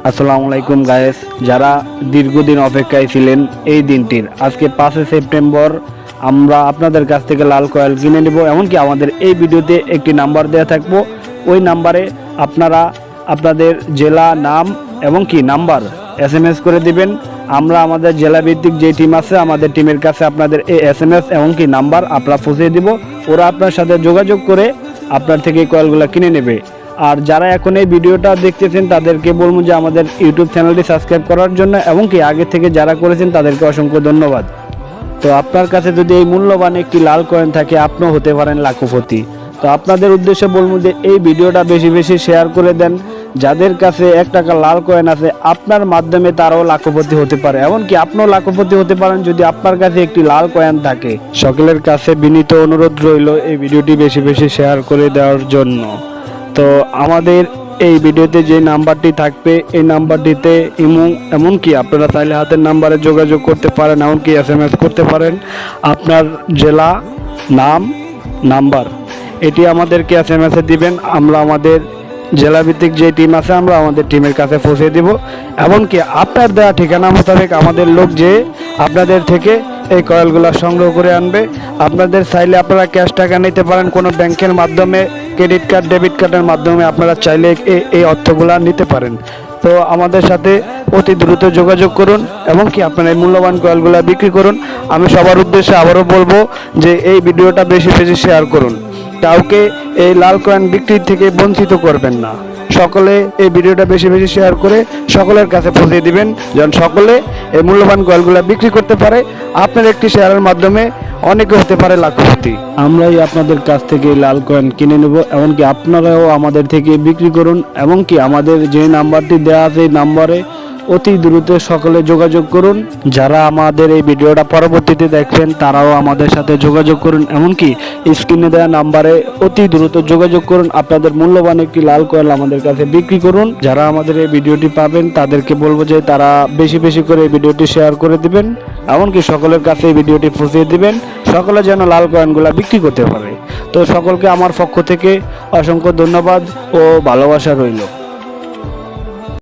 আসসালামু আলাইকুম গায়েস, যারা দীর্ঘদিন অপেক্ষায় ছিলেন এই দিনটির, আজকে 5 সেপ্টেম্বর আমরা আপনাদের কাছ থেকে লাল কয়েল কিনে নেব। এমনকি আমাদের এই ভিডিওতে একটি নাম্বার দেওয়া থাকবো, ওই নাম্বারে আপনারা আপনাদের জেলা, নাম এবং কি নাম্বার SMS করে দিবেন। আমরা আমাদের জেলা ভিত্তিক যে টিম আছে, আমাদের টিমের কাছে আপনাদের এই SMS এবং কি নাম্বার আমরা পৌঁছে দিব। ওরা আপনার সাথে যোগাযোগ করে আপনার থেকে কয়েলগুলো কিনে নেবে। আর যারা এখন এই ভিডিওটা দেখতেছেন তাদেরকে বলবো যে আমাদের ইউটিউব চ্যানেলটি সাবস্ক্রাইব করার জন্য, এবং কি আগে থেকে যারা করেছেন তাদেরকে অসংখ্য ধন্যবাদ। তো আপনার কাছে যদি এই মূল্যবান একটি লাল কয়েন থাকে, আপনিও হতে পারেন লাখপতি। তো আপনাদের উদ্দেশ্যে বলবো যে এই ভিডিওটা বেশি বেশি শেয়ার করে দেন। যাদের কাছে 1 টাকা লাল কয়েন আছে, আপনার মাধ্যমে তারাও লাখপতি হতে পারে, এমনকি আপনিও লাখপতি হতে পারেন যদি আপনার কাছে একটি লাল কয়েন থাকে। সকলের কাছে বিনীত অনুরোধ রইল এই ভিডিওটি বেশি বেশি শেয়ার করে দেওয়ার জন্য। তো আমাদের এই ভিডিওতে যে নাম্বারটি থাকবে, এই নাম্বারটিতে ইমো, এমনকি আপনারা চাইলে হাতের নাম্বারে যোগাযোগ করতে পারেন, এমনকি SMS করতে পারেন আপনার জেলা, নাম, নাম্বার। এটি আমাদেরকে SMS দিবেন। আমরা আমাদের জেলাভিত্তিক যে টিম আছে, আমরা আমাদের টিমের কাছে পৌঁছে দেব। এমনকি আপনার দেওয়া ঠিকানা মোতাবেক আমাদের লোক যে আপনাদের থেকে এই কয়েলগুলো সংগ্রহ করে আনবে। আপনাদের চাইলে আপনারা ক্যাশ টাকা নিতে পারেন, কোনো ব্যাংকের মাধ্যমে, ক্রেডিট কার্ড, ডেবিট কার্ডের মাধ্যমে আপনারা চাইলে এই অর্থগুলো নিতে পারেন। তো আমাদের সাথে অতি দ্রুত যোগাযোগ করুন, এবং কি আপনারা এই মূল্যবান কয়েলগুলো বিক্রি করুন। আমি সবার উদ্দেশ্যে আবারও বলবো যে এই ভিডিওটা বেশি বেশি শেয়ার করুন। কাউকে এই লাল কয়েন বিক্রি থেকে বঞ্চিত করবেন না। সকলে এই ভিডিওটা বেশি বেশি শেয়ার করে সকলের কাছে পৌঁছে দিবেন, যেন সকলে এই মূল্যবান কয়েলগুলো বিক্রি করতে পারে। আপনার একটি শেয়ারের মাধ্যমে অনেকে হতে পারে লাখপতি। আমরাই আপনাদের কাছ থেকে লাল কয়েন কিনে নেব, এমনকি আপনারাও আমাদের থেকে বিক্রি করুন। এবং কি আমাদের যে নাম্বারটি দেওয়া আছে, এই নাম্বারে অতি দ্রুত সকলে যোগাযোগ করুন। যারা আমাদের এই ভিডিওটা পরবর্তীতে দেখবেন তারাও আমাদের সাথে যোগাযোগ করুন, এমনকি স্ক্রিনে দেওয়া নাম্বারে অতি দ্রুত যোগাযোগ করুন। আপনাদের মূল্যবান একটি লাল কয়েল আমাদের কাছে বিক্রি করুন। যারা আমাদের এই ভিডিওটি পাবেন তাদেরকে বলবো যে তারা বেশি বেশি করে এই ভিডিওটি শেয়ার করে দিবেন, এমনকি সকলের কাছে এই ভিডিওটি পৌঁছে দিবেন, সকলে যেন লাল কয়েনগুলো বিক্রি করতে পারে। তো সকলকে আমার পক্ষ থেকে অসংখ্য ধন্যবাদ ও ভালোবাসা রইল।